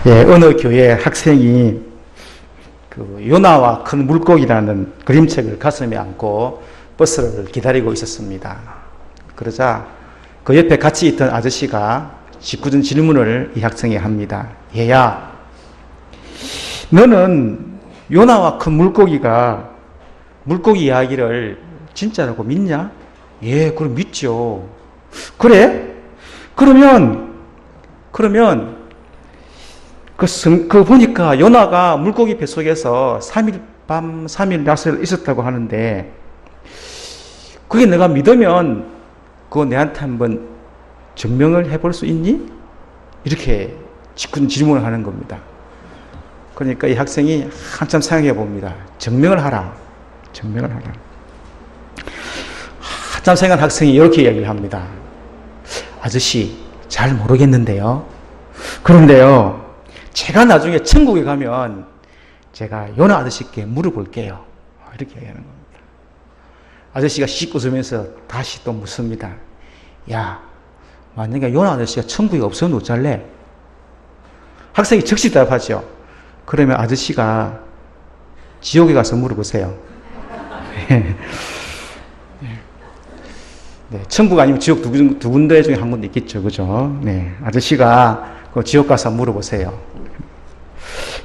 예, 어느 교회 학생이 그 요나와 큰 물고기라는 그림책을 가슴에 안고 버스를 기다리고 있었습니다. 그러자 그 옆에 같이 있던 아저씨가 짓궂은 질문을 이 학생이 합니다. 얘야, 너는 요나와 큰 물고기가 물고기 이야기를 진짜라고 믿냐? 예, 그럼 믿죠. 그래? 그러면 그 보니까 요나가 물고기 뱃속에서 3일 밤 3일 낮을 있었다고 하는데 그게 내가 믿으면 그거 내한테 한번 증명을 해볼 수 있니? 이렇게 짓궂은 질문을 하는 겁니다. 그러니까 이 학생이 한참 생각해 봅니다. 증명을 하라. 한참 생각한 학생이 이렇게 이야기를 합니다. 아저씨, 잘 모르겠는데요. 그런데요, 제가 나중에 천국에 가면 제가 요나 아저씨께 물어볼게요. 이렇게 얘기하는 겁니다. 아저씨가 씩 웃으면서 다시 또 묻습니다. 야, 만약에 요나 아저씨가 천국에 없으면 어쩔래? 학생이 즉시 대답하죠. 그러면 아저씨가 지옥에 가서 물어보세요. 네, 천국 아니면 지옥 두 군데 중에 한 군데 있겠죠. 그죠? 네, 아저씨가 그 지옥 가서 물어보세요.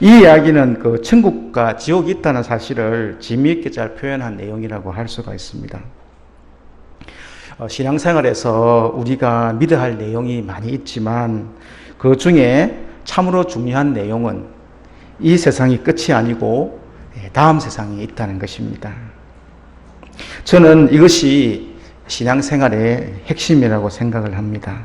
이 이야기는 그 천국과 지옥이 있다는 사실을 재미있게 잘 표현한 내용이라고 할 수가 있습니다. 신앙생활에서 우리가 믿어야 할 내용이 많이 있지만 그 중에 참으로 중요한 내용은 이 세상이 끝이 아니고 다음 세상이 있다는 것입니다. 저는 이것이 신앙생활의 핵심이라고 생각을 합니다.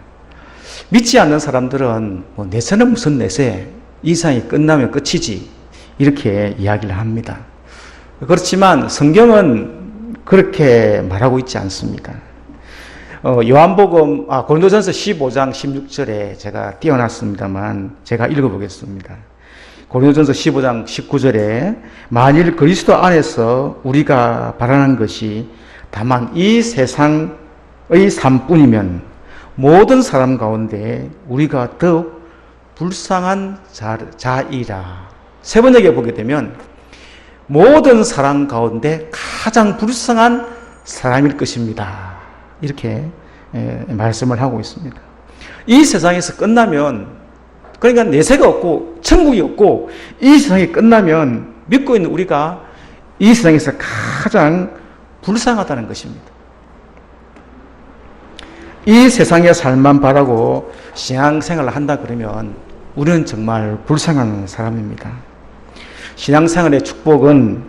믿지 않는 사람들은 뭐 내세는 무슨 내세, 이 세상이 끝나면 끝이지 이렇게 이야기를 합니다. 그렇지만 성경은 그렇게 말하고 있지 않습니다. 고린도전서 15장 16절에 제가 띄워놨습니다만 제가 읽어보겠습니다. 고린도전서 15장 19절에 만일 그리스도 안에서 우리가 바라는 것이 다만 이 세상의 삶뿐이면 모든 사람 가운데 우리가 더욱 불쌍한 자이라. 세 번역에 보게 되면 모든 사람 가운데 가장 불쌍한 사람일 것입니다. 이렇게 말씀을 하고 있습니다. 이 세상에서 끝나면, 그러니까 내세가 없고 천국이 없고 이 세상이 끝나면 믿고 있는 우리가 이 세상에서 가장 불쌍하다는 것입니다. 이 세상의 삶만 바라고 신앙생활을 한다 그러면 우리는 정말 불쌍한 사람입니다. 신앙생활의 축복은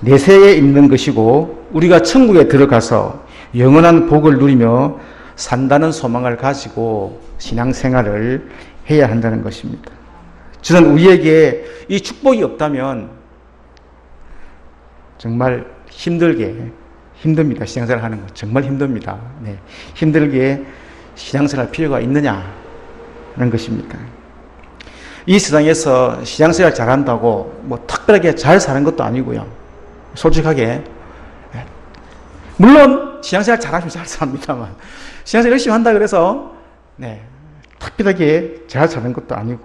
내세에 있는 것이고 우리가 천국에 들어가서 영원한 복을 누리며 산다는 소망을 가지고 신앙생활을 해야 한다는 것입니다. 저는 우리에게 이 축복이 없다면 정말 힘듭니다. 신앙생활 하는 거 정말 힘듭니다. 네. 힘들게 신앙생활 할 필요가 있느냐는 것입니다. 이 세상에서 신앙생활 잘한다고 뭐 특별하게 잘 사는 것도 아니고요. 솔직하게 물론 신앙생활 잘하시면 잘 삽니다만 신앙생활 열심히 한다 그래서 특별하게 잘 사는 것도 아니고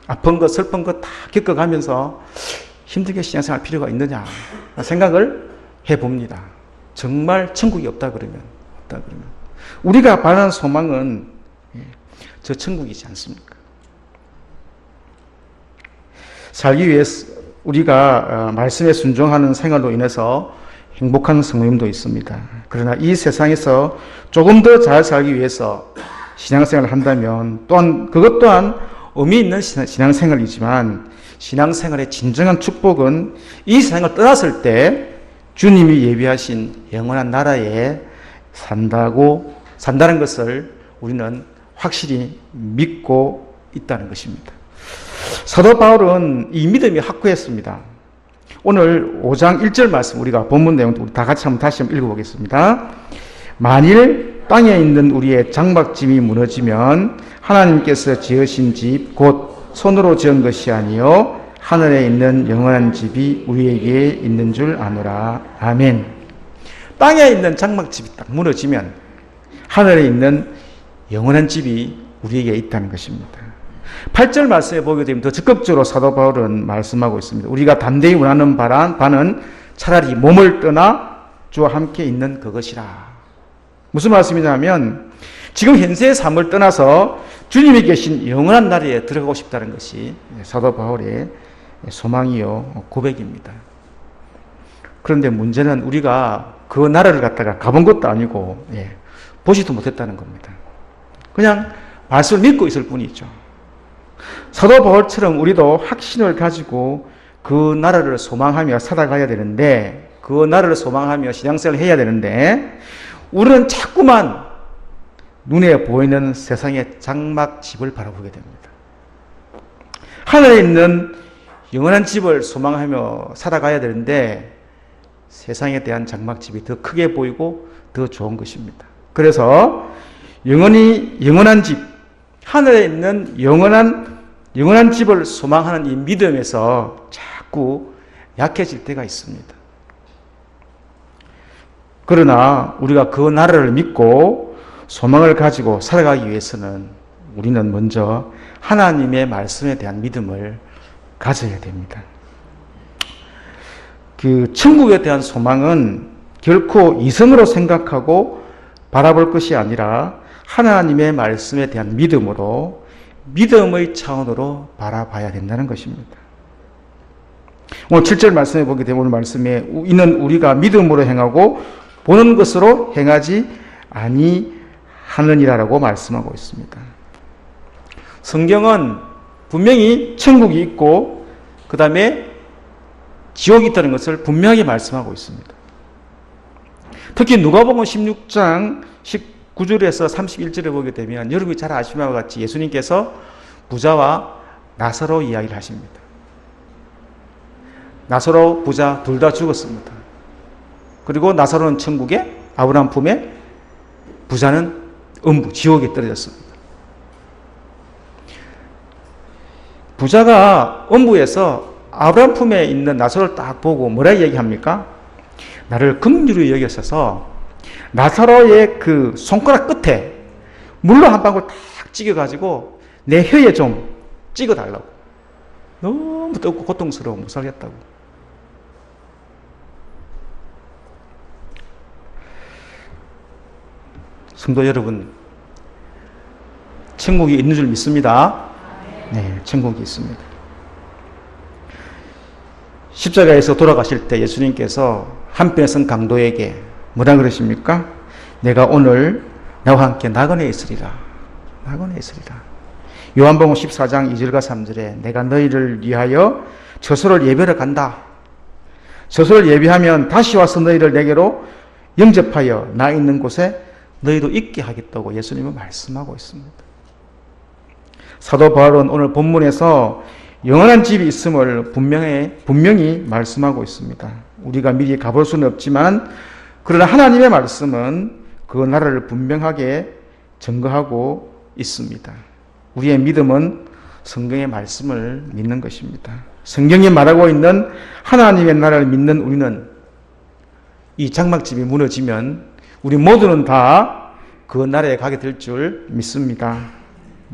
아픈 것 슬픈 것 다 겪어가면서 힘들게 신앙생활 할 필요가 있느냐 생각을 해봅니다. 정말 천국이 없다 그러면 우리가 바라는 소망은 저 천국이지 않습니까? 살기 위해서 우리가 말씀에 순종하는 생활로 인해서 행복한 성도님도 있습니다. 그러나 이 세상에서 조금 더 잘 살기 위해서 신앙생활을 한다면 또한 그것 또한 의미 있는 신앙생활이지만 신앙생활의 진정한 축복은 이 세상을 떠났을 때 주님이 예비하신 영원한 나라에 산다는 것을 우리는 확실히 믿고 있다는 것입니다. 사도 바울은 이 믿음이 확고했습니다. 오늘 5장 1절 말씀 우리가 본문 내용도 다 같이 다시 한번 읽어보겠습니다. 만일 땅에 있는 우리의 장막짐이 무너지면 하나님께서 지으신 집 곧 손으로 지은 것이 아니요 하늘에 있는 영원한 집이 우리에게 있는 줄 아노라. 아멘. 땅에 있는 장막집이 딱 무너지면 하늘에 있는 영원한 집이 우리에게 있다는 것입니다. 8절 말씀에 보게 되면 더 적극적으로 사도 바울은 말씀하고 있습니다. 우리가 담대히 원하는 바는 차라리 몸을 떠나 주와 함께 있는 그것이라. 무슨 말씀이냐면 지금 현세의 삶을 떠나서 주님이 계신 영원한 나라에 들어가고 싶다는 것이 사도 바울의 소망이요 고백입니다. 그런데 문제는 우리가 그 나라를 갖다가 가본 것도 아니고 보지도 못했다는 겁니다. 그냥 말씀을 믿고 있을 뿐이죠. 사도 바울처럼 우리도 확신을 가지고 그 나라를 소망하며 살아가야 되는데, 그 나라를 소망하며 신앙생활을 해야 되는데, 우리는 자꾸만 눈에 보이는 세상의 장막집을 바라보게 됩니다. 하늘에 있는 영원한 집을 소망하며 살아가야 되는데 세상에 대한 장막집이 더 크게 보이고 더 좋은 것입니다. 그래서 영원한 집, 하늘에 있는 영원한 집을 소망하는 이 믿음에서 자꾸 약해질 때가 있습니다. 그러나 우리가 그 나라를 믿고 소망을 가지고 살아가기 위해서는 우리는 먼저 하나님의 말씀에 대한 믿음을 가져야 됩니다. 그 천국에 대한 소망은 결코 이성으로 생각하고 바라볼 것이 아니라 하나님의 말씀에 대한 믿음으로, 믿음의 차원으로 바라봐야 된다는 것입니다. 오늘 7절 말씀에 보게 되면 오늘 말씀에 이는 우리가 믿음으로 행하고 보는 것으로 행하지 아니하느니라라고 말씀하고 있습니다. 성경은 분명히 천국이 있고 그 다음에 지옥이 있다는 것을 분명하게 말씀하고 있습니다. 특히 누가복음 16장 19절에서 31절에 보게 되면 여러분이 잘 아시는 바와 같이 예수님께서 부자와 나사로 이야기를 하십니다. 나사로, 부자 둘 다 죽었습니다. 그리고 나사로는 천국에, 아브라함 품에, 부자는 음부, 지옥에 떨어졌습니다. 부자가 음부에서 아브라함 품에 있는 나사로를 딱 보고 뭐라 얘기합니까? 나를 긍휼히 여기셔서 나사로의 그 손가락 끝에 물로 한 방울 딱 찍어가지고 내 혀에 좀 찍어달라고. 너무 뜨겁고 고통스러워 못 살겠다고. 성도 여러분, 천국이 있는 줄 믿습니다. 네, 천국이 있습니다. 십자가에서 돌아가실 때 예수님께서 한편에 선 강도에게 뭐라 그러십니까? 내가 오늘 나와 함께 낙원에 있으리라. 낙원에 있으리라. 요한복음 14장 2절과 3절에 내가 너희를 위하여 저소를 예배하러 간다. 저소를 예배하면 다시 와서 너희를 내게로 영접하여 나 있는 곳에 너희도 있게 하겠다고 예수님은 말씀하고 있습니다. 사도 바울은 오늘 본문에서 영원한 집이 있음을 분명히 말씀하고 있습니다. 우리가 미리 가볼 수는 없지만 그러나 하나님의 말씀은 그 나라를 분명하게 증거하고 있습니다. 우리의 믿음은 성경의 말씀을 믿는 것입니다. 성경이 말하고 있는 하나님의 나라를 믿는 우리는 이 장막집이 무너지면 우리 모두는 다 그 나라에 가게 될 줄 믿습니다.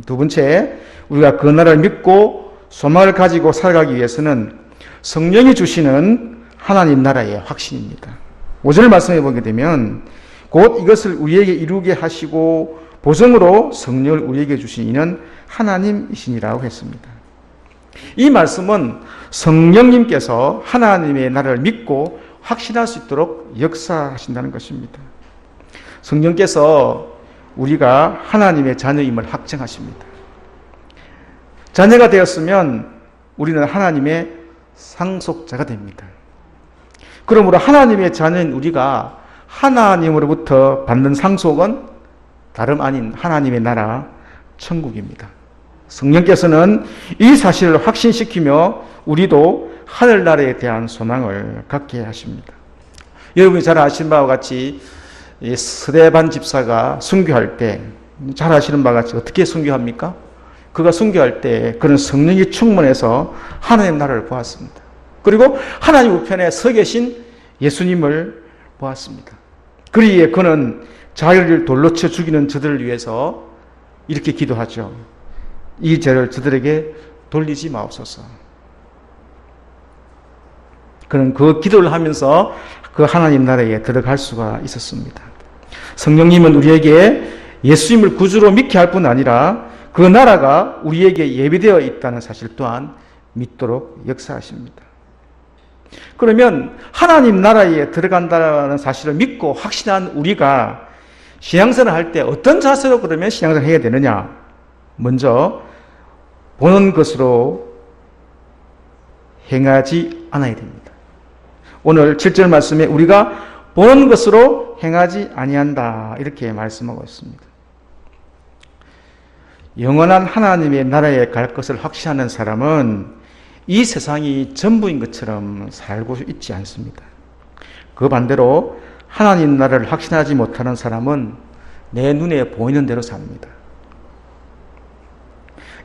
두 번째, 우리가 그 나라를 믿고 소망을 가지고 살아가기 위해서는 성령이 주시는 하나님 나라의 확신입니다. 5절 말씀해 보게 되면 곧 이것을 우리에게 이루게 하시고 보증으로 성령을 우리에게 주신 이는 하나님이시니라고 했습니다. 이 말씀은 성령님께서 하나님의 나라를 믿고 확신할 수 있도록 역사하신다는 것입니다. 성령께서 우리가 하나님의 자녀임을 확증하십니다. 자녀가 되었으면 우리는 하나님의 상속자가 됩니다. 그러므로 하나님의 자녀인 우리가 하나님으로부터 받는 상속은 다름 아닌 하나님의 나라 천국입니다. 성령께서는 이 사실을 확신시키며 우리도 하늘나라에 대한 소망을 갖게 하십니다. 여러분이 잘 아시는 바와 같이 스데반 집사가 순교할 때 잘 아시는 바와 같이 어떻게 순교합니까? 그가 순교할 때 그는 성령이 충만해서 하나님의 나라를 보았습니다. 그리고 하나님 우편에 서 계신 예수님을 보았습니다. 그리에 그는 자기를 돌로 쳐 죽이는 저들을 위해서 이렇게 기도하죠. 이 죄를 저들에게 돌리지 마옵소서. 그는 그 기도를 하면서 그 하나님 나라에 들어갈 수가 있었습니다. 성령님은 우리에게 예수님을 구주로 믿게 할 뿐 아니라 그 나라가 우리에게 예비되어 있다는 사실 또한 믿도록 역사하십니다. 그러면 하나님 나라에 들어간다는 사실을 믿고 확신한 우리가 신앙생활을 할 때 어떤 자세로 그러면 신앙생활을 해야 되느냐? 먼저 보는 것으로 행하지 않아야 됩니다. 오늘 7절 말씀에 우리가 보는 것으로 행하지 아니한다 이렇게 말씀하고 있습니다. 영원한 하나님의 나라에 갈 것을 확신하는 사람은 이 세상이 전부인 것처럼 살고 있지 않습니다. 그 반대로 하나님 나라를 확신하지 못하는 사람은 내 눈에 보이는 대로 삽니다.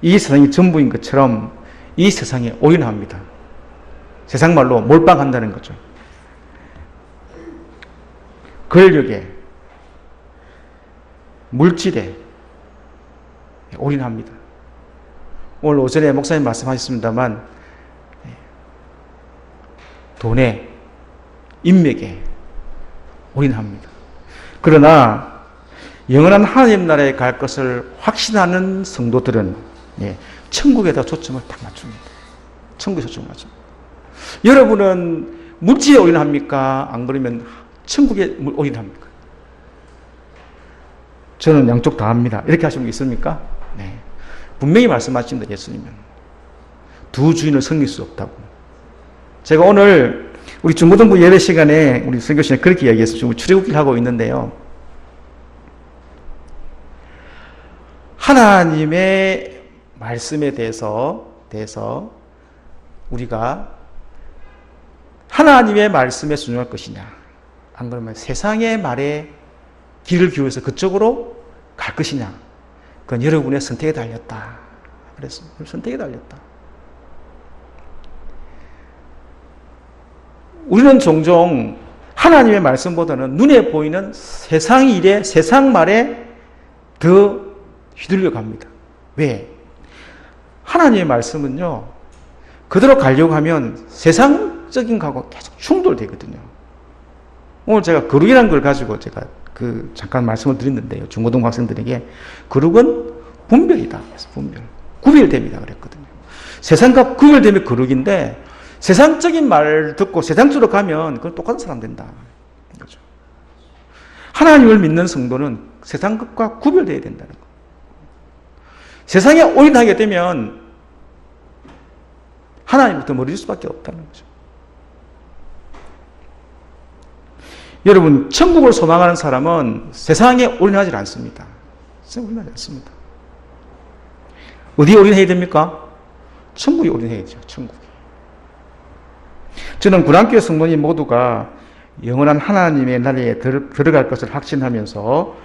이 세상이 전부인 것처럼 이 세상에 올인합니다. 세상 말로 몰빵한다는 거죠. 권력에, 물질에 올인합니다. 오늘 오전에 목사님 말씀하셨습니다만 돈에, 인맥에 올인합니다. 그러나 영원한 하나님 나라에 갈 것을 확신하는 성도들은 천국에다 초점을 딱 맞춥니다. 천국에 초점을 맞춥니다. 여러분은 물질에 올인합니까? 안 그러면 천국에 올인합니까? 저는 양쪽 다 합니다. 이렇게 하시는 분 있습니까? 네. 분명히 말씀하십니다. 예수님은. 두 주인을 섬길 수 없다고. 제가 오늘 우리 중고등부 예배 시간에 우리 설교 시간에 그렇게 이야기했어요. 지금 출애굽기를 하고 있는데요. 하나님의 말씀에 대해서 우리가 하나님의 말씀에 순종할 것이냐, 안 그러면 세상의 말에 귀를 기울여서 그쪽으로 갈 것이냐, 그건 여러분의 선택에 달렸다. 그랬습니다. 선택에 달렸다. 우리는 종종 하나님의 말씀보다는 눈에 보이는 세상 일에, 세상 말에 더 휘둘려 갑니다. 왜? 하나님의 말씀은요, 그대로 가려고 하면 세상적인 거하고 계속 충돌되거든요. 오늘 제가 거룩이라는 걸 가지고 제가 잠깐 말씀을 드렸는데요. 중고등 학생들에게 거룩은 분별이다. 분별. 구별됩니다. 그랬거든요. 세상과 구별되면 거룩인데 세상적인 말 듣고 세상적으로 가면 그건 똑같은 사람 된다. 그렇죠. 하나님을 믿는 성도는 세상 것과 구별되어야 된다는 거. 세상에 올인하게 되면 하나님부터 멀어질 수밖에 없다는 거죠. 여러분, 천국을 소망하는 사람은 세상에 올인하지 않습니다. 세상에 올인하지 않습니다. 어디에 올인해야 됩니까? 천국에 올인해야죠. 천국에. 저는 구랑교회 성도님 모두가 영원한 하나님의 나라에 들어갈 것을 확신하면서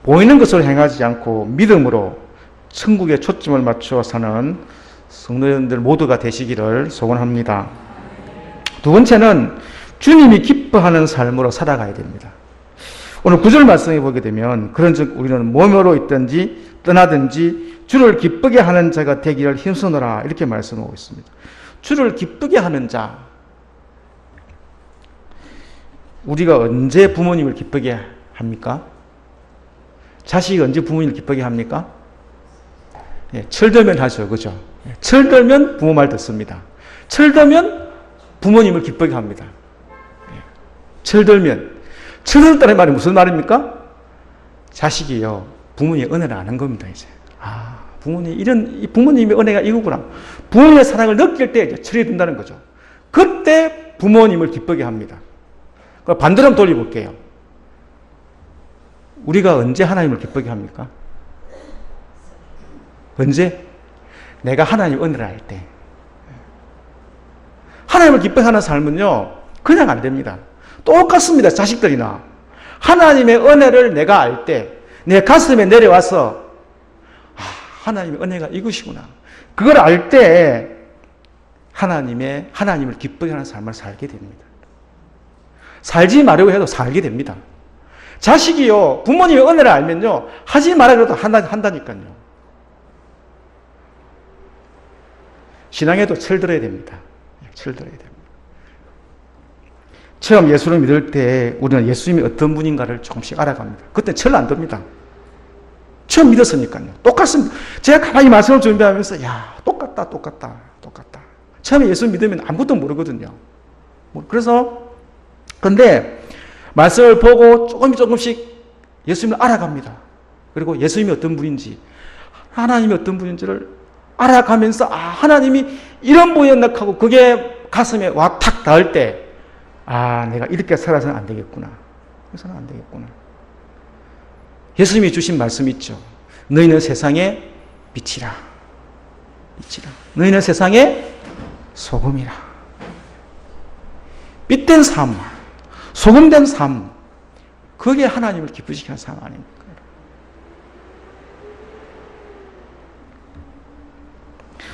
보이는 것을 행하지 않고 믿음으로 천국에 초점을 맞추어 사는 성도님들 모두가 되시기를 소원합니다. 두 번째는 주님이 기뻐하는 삶으로 살아가야 됩니다. 오늘 9절 말씀에 보게 되면 그런즉 우리는 몸으로 있든지 떠나든지 주를 기쁘게 하는 자가 되기를 힘쓰노라 이렇게 말씀하고 있습니다. 주를 기쁘게 하는 자, 우리가 언제 부모님을 기쁘게 합니까? 자식이 언제 부모님을 기쁘게 합니까? 철들면 하죠. 그죠? 철들면 부모 말 듣습니다. 철들면 부모님을 기쁘게 합니다. 철들다는 말이 무슨 말입니까? 자식이요, 부모님의 은혜를 아는 겁니다. 이제 부모님의 은혜가 이거구나. 부모님의 사랑을 느낄 때 이제 철이 든다는 거죠. 그때 부모님을 기쁘게 합니다. 반대로 한번 돌려볼게요. 우리가 언제 하나님을 기쁘게 합니까? 언제? 내가 하나님 은혜를 알 때. 하나님을 기뻐하는 삶은요, 그냥 안 됩니다. 똑같습니다. 자식들이나. 하나님의 은혜를 내가 알 때, 내 가슴에 내려와서, 하나님의 은혜가 이것이구나. 그걸 알 때, 하나님을 기쁘게 하는 삶을 살게 됩니다. 살지 말라고 해도 살게 됩니다. 자식이요, 부모님의 은혜를 알면요, 하지 말라 그래도 한다니까요. 신앙에도 철들어야 됩니다. 철들어야 됩니다. 처음 예수를 믿을 때 우리는 예수님이 어떤 분인가를 조금씩 알아갑니다. 그때 철 안 듭니다. 처음 믿었으니까요. 똑같습니다. 제가 가만히 말씀을 준비하면서 똑같다. 처음에 예수 믿으면 아무것도 모르거든요. 근데 말씀을 보고 조금씩 예수님을 알아갑니다. 그리고 예수님이 어떤 분인지, 하나님이 어떤 분인지를 알아가면서 하나님이 이런 분이었나 하고 그게 가슴에 와 탁 닿을 때 내가 이렇게 살아서는 안 되겠구나. 그래서는 안 되겠구나. 예수님이 주신 말씀 있죠. 너희는 세상의 빛이라. 너희는 세상의 소금이라. 빛된 삶, 소금된 삶, 그게 하나님을 기쁘시게 하는 삶 아닙니까?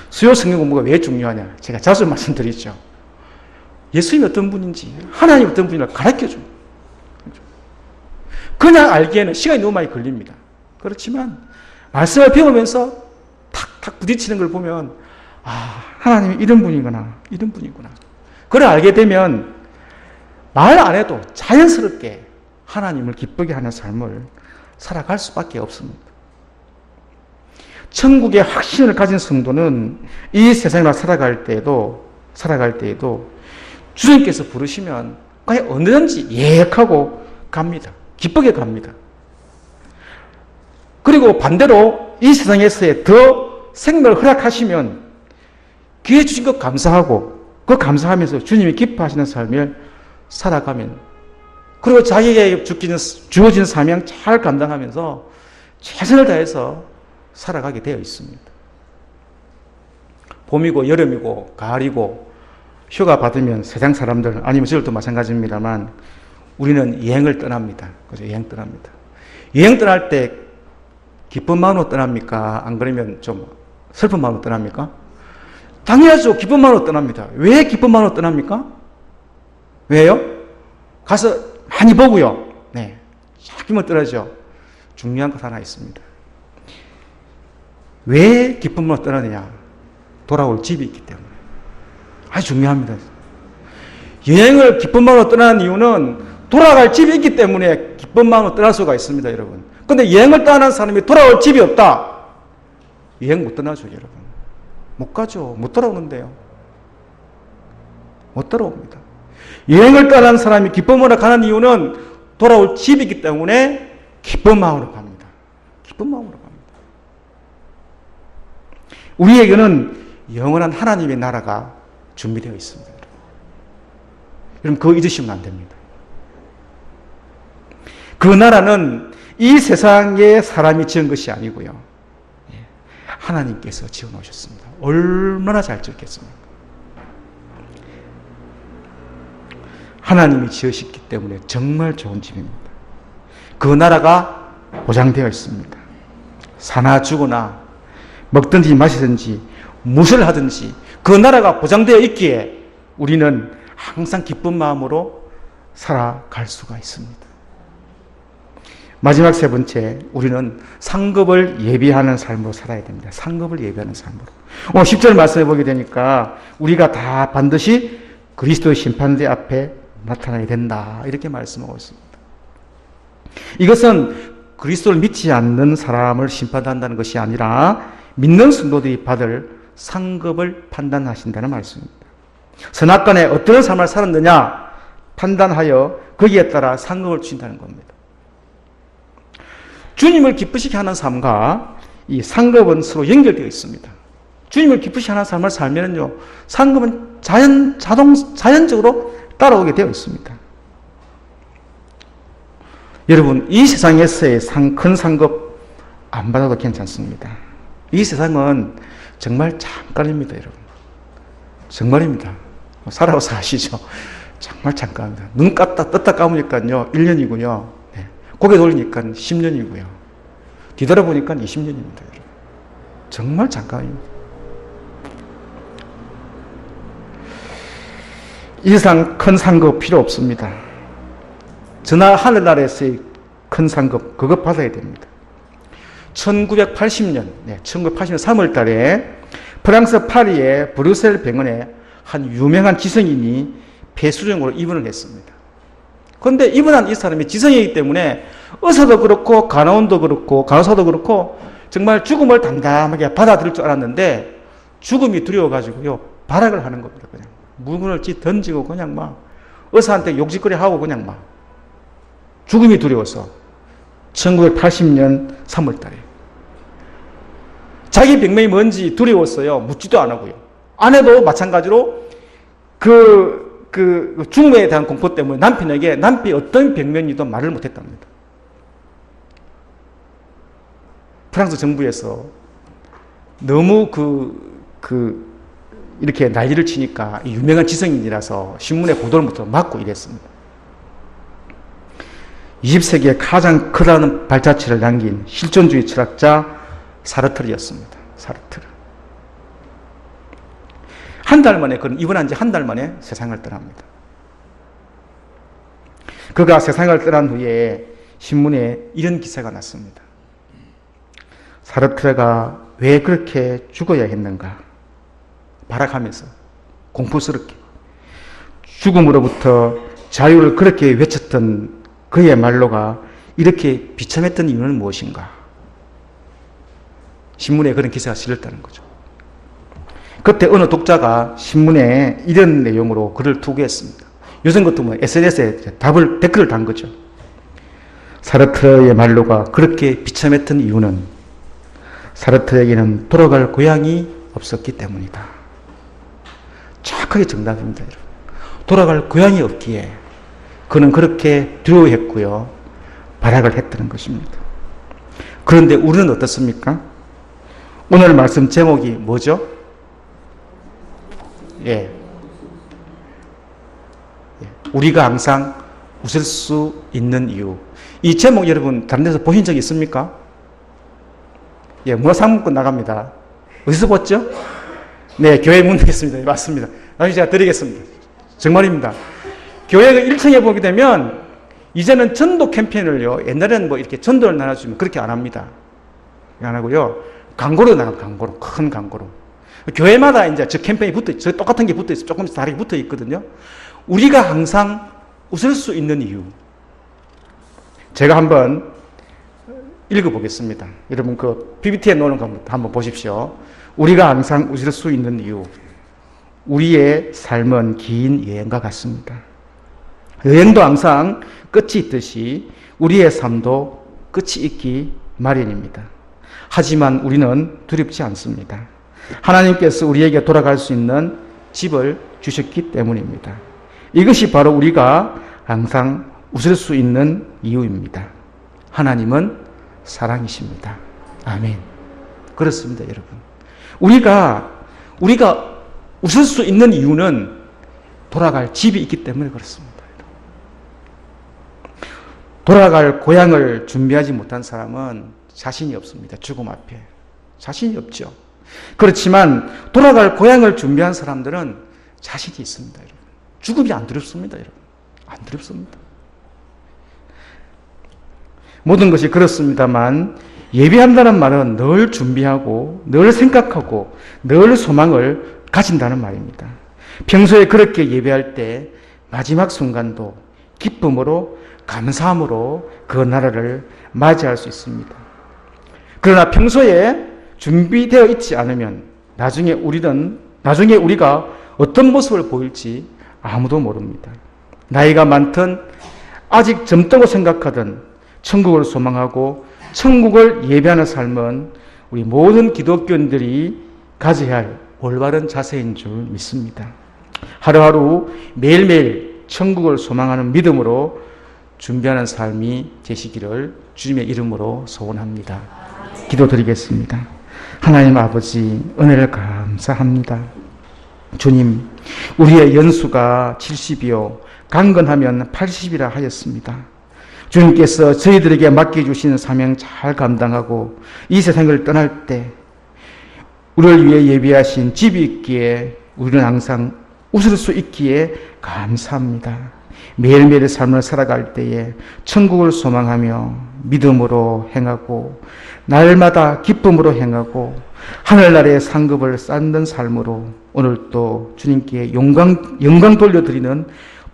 수요 성경 공부가 왜 중요하냐? 제가 자주 말씀드리죠. 예수님이 어떤 분인지, 하나님 어떤 분인지 가르쳐줘요. 그냥 알기에는 시간이 너무 많이 걸립니다. 그렇지만 말씀을 배우면서 탁탁 부딪히는 걸 보면 하나님이 이런 분이구나. 그걸 알게 되면 말 안 해도 자연스럽게 하나님을 기쁘게 하는 삶을 살아갈 수밖에 없습니다. 천국의 확신을 가진 성도는 이 세상을 살아갈 때에도 주님께서 부르시면 그냥 언제든지 예약하고 갑니다. 기쁘게 갑니다. 그리고 반대로 이 세상에서의 더 생명을 허락하시면 기회 주신 것 감사하고 그 감사하면서 주님이 기뻐하시는 삶을 살아가면, 그리고 자기에게 주어진 사명 잘 감당하면서 최선을 다해서 살아가게 되어 있습니다. 봄이고 여름이고 가을이고 휴가 받으면 세상 사람들, 아니면 저들도 마찬가지입니다만 우리는 여행을 떠납니다. 그죠? 여행 떠날 때 기쁜 마음으로 떠납니까? 안 그러면 좀 슬픈 마음으로 떠납니까? 당연하죠. 기쁜 마음으로 떠납니다. 왜 기쁜 마음으로 떠납니까? 왜요? 가서 많이 보고요. 기쁘면 떠나죠. 중요한 것 하나 있습니다. 왜 기쁜 마음으로 떠나느냐? 돌아올 집이 있기 때문에. 아주 중요합니다. 여행을 기쁜 마음으로 떠나는 이유는 돌아갈 집이 있기 때문에 기쁜 마음으로 떠날 수가 있습니다, 여러분. 근데 여행을 떠나는 사람이 돌아올 집이 없다. 여행 못 떠나죠, 여러분. 못 가죠. 못 돌아오는데요. 못 돌아옵니다. 여행을 떠나는 사람이 기쁜 마음으로 가는 이유는 돌아올 집이 있기 때문에 기쁜 마음으로 갑니다. 기쁜 마음으로 갑니다. 우리에게는 영원한 하나님의 나라가 준비되어 있습니다. 여러분, 그거 잊으시면 안 됩니다. 그 나라는 이 세상에 사람이 지은 것이 아니고요. 하나님께서 지어 놓으셨습니다. 얼마나 잘 지었겠습니까? 하나님이 지으셨기 때문에 정말 좋은 집입니다. 그 나라가 보장되어 있습니다. 사나 죽으나 먹든지 마시든지 무엇을 하든지 그 나라가 보장되어 있기에 우리는 항상 기쁜 마음으로 살아갈 수가 있습니다. 마지막 세 번째, 우리는 상급을 예비하는 삶으로 살아야 됩니다. 상급을 예비하는 삶으로. 10절 말씀해 보게 되니까 우리가 다 반드시 그리스도의 심판대 앞에 나타나야 된다. 이렇게 말씀하고 있습니다. 이것은 그리스도를 믿지 않는 사람을 심판한다는 것이 아니라 믿는 성도들이 받을 상급을 판단하신다는 말씀입니다. 선악간에 어떤 삶을 살았느냐 판단하여 거기에 따라 상급을 주신다는 겁니다. 주님을 기쁘시게 하는 삶과 이 상급은 서로 연결되어 있습니다. 주님을 기쁘시게 하는 삶을 살면요, 상급은 자연적으로 따라오게 되어 있습니다. 여러분, 이 세상에서의 큰 상급 안 받아도 괜찮습니다. 이 세상은 정말 잠깐입니다, 여러분. 정말입니다. 살아서 아시죠? 정말 잠깐입니다. 눈 떴다 감으니까요, 1년이고요. 고개 돌리니까 10년이고요. 뒤돌아보니까 20년입니다, 여러분. 정말 잠깐입니다. 이 세상 큰 상급 필요 없습니다. 하늘나라에서의 큰 상급, 그것 받아야 됩니다. 1980년 3월 달에 프랑스 파리의 브뤼셀 병원에 한 유명한 지성인이 폐수종으로 입원을 했습니다. 그런데 입원한 이 사람이 지성이기 때문에 의사도 그렇고 간호원도 그렇고 간호사도 그렇고 정말 죽음을 담담하게 받아들일 줄 알았는데 죽음이 두려워가지고요 발악을 하는 겁니다. 그냥 물건을 던지고 그냥 막 의사한테 욕짓거리 하고 그냥 막 죽음이 두려워서 1980년 3월 달에 자기 병명이 뭔지 두려웠어요. 묻지도 안 하고요. 아내도 마찬가지로 그 죽음에 대한 공포 때문에 남편에게 남편이 어떤 병명이든 말을 못했답니다. 프랑스 정부에서 너무 이렇게 난리를 치니까 유명한 지성인이라서 신문에 보도를 못하고 막고 이랬습니다. 20세기에 가장 크다는 발자취를 남긴 실존주의 철학자 사르트르였습니다. 사르트르. 한 달 만에, 그는 입원한 지 한 달 만에 세상을 떠납니다. 그가 세상을 떠난 후에 신문에 이런 기사가 났습니다. 사르트르가 왜 그렇게 죽어야 했는가? 발악하면서 공포스럽게 죽음으로부터 자유를 그렇게 외쳤던 그의 말로가 이렇게 비참했던 이유는 무엇인가? 신문에 그런 기사가 실렸다는 거죠. 그때 어느 독자가 신문에 이런 내용으로 글을 투고했습니다. 요즘 같으면 SNS에 댓글을 단 거죠. 사르트르의 말로가 그렇게 비참했던 이유는 사르트르에게는 돌아갈 고향이 없었기 때문이다. 정확하게 정답입니다, 여러분. 돌아갈 고향이 없기에 그는 그렇게 두려워했고요. 발악을 했다는 것입니다. 그런데 우리는 어떻습니까? 오늘 말씀 제목이 뭐죠? 우리가 항상 웃을 수 있는 이유. 이 제목 여러분 다른 데서 보신 적 있습니까? 문화상품권 나갑니다. 어디서 봤죠? 네, 교회 문에 있습니다. 맞습니다. 나중에 제가 드리겠습니다. 정말입니다. 교회 1층에 보게 되면 이제는 전도 캠페인을요, 옛날에는 뭐 이렇게 전도를 나눠주면 그렇게 안 합니다. 안 하고요. 광고로 나갑니다. 광고로. 큰 광고로. 교회마다 이제 저 캠페인이 붙어 있어요. 똑같은 게 붙어 있어요. 조금씩 다르게 붙어 있거든요. 우리가 항상 웃을 수 있는 이유. 제가 한번 읽어보겠습니다. 여러분 그 PPT에 놓는 거 한번 보십시오. 우리가 항상 웃을 수 있는 이유. 우리의 삶은 긴 여행과 같습니다. 여행도 항상 끝이 있듯이 우리의 삶도 끝이 있기 마련입니다. 하지만 우리는 두렵지 않습니다. 하나님께서 우리에게 돌아갈 수 있는 집을 주셨기 때문입니다. 이것이 바로 우리가 항상 웃을 수 있는 이유입니다. 하나님은 사랑이십니다. 아멘. 그렇습니다, 여러분. 우리가 웃을 수 있는 이유는 돌아갈 집이 있기 때문에 그렇습니다. 돌아갈 고향을 준비하지 못한 사람은 자신이 없습니다. 죽음 앞에. 자신이 없죠. 그렇지만 돌아갈 고향을 준비한 사람들은 자신이 있습니다, 여러분. 죽음이 안 두렵습니다, 여러분. 안 두렵습니다. 모든 것이 그렇습니다만 예비한다는 말은 늘 준비하고 늘 생각하고 늘 소망을 가진다는 말입니다. 평소에 그렇게 예배할 때 마지막 순간도 기쁨으로 감사함으로 그 나라를 맞이할 수 있습니다. 그러나 평소에 준비되어 있지 않으면 나중에 우리가 어떤 모습을 보일지 아무도 모릅니다. 나이가 많든 아직 젊다고 생각하든 천국을 소망하고 천국을 예배하는 삶은 우리 모든 기독교인들이 가져야 할 올바른 자세인 줄 믿습니다. 하루하루 매일매일 천국을 소망하는 믿음으로 준비하는 삶이 되시기를 주님의 이름으로 소원합니다. 기도드리겠습니다. 하나님 아버지, 은혜를 감사합니다. 주님, 우리의 연수가 70이요 강건하면 80이라 하였습니다. 주님께서 저희들에게 맡겨주신 사명 잘 감당하고 이 세상을 떠날 때 우리를 위해 예비하신 집이 있기에 우리는 항상 웃을 수 있기에 감사합니다. 매일매일의 삶을 살아갈 때에 천국을 소망하며 믿음으로 행하고 날마다 기쁨으로 행하고 하늘나라의 상급을 쌓는 삶으로 오늘 또 주님께 영광 돌려드리는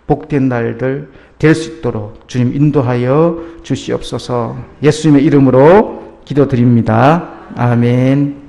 복된 날들 될 수 있도록 주님 인도하여 주시옵소서. 예수님의 이름으로 기도드립니다. 아멘.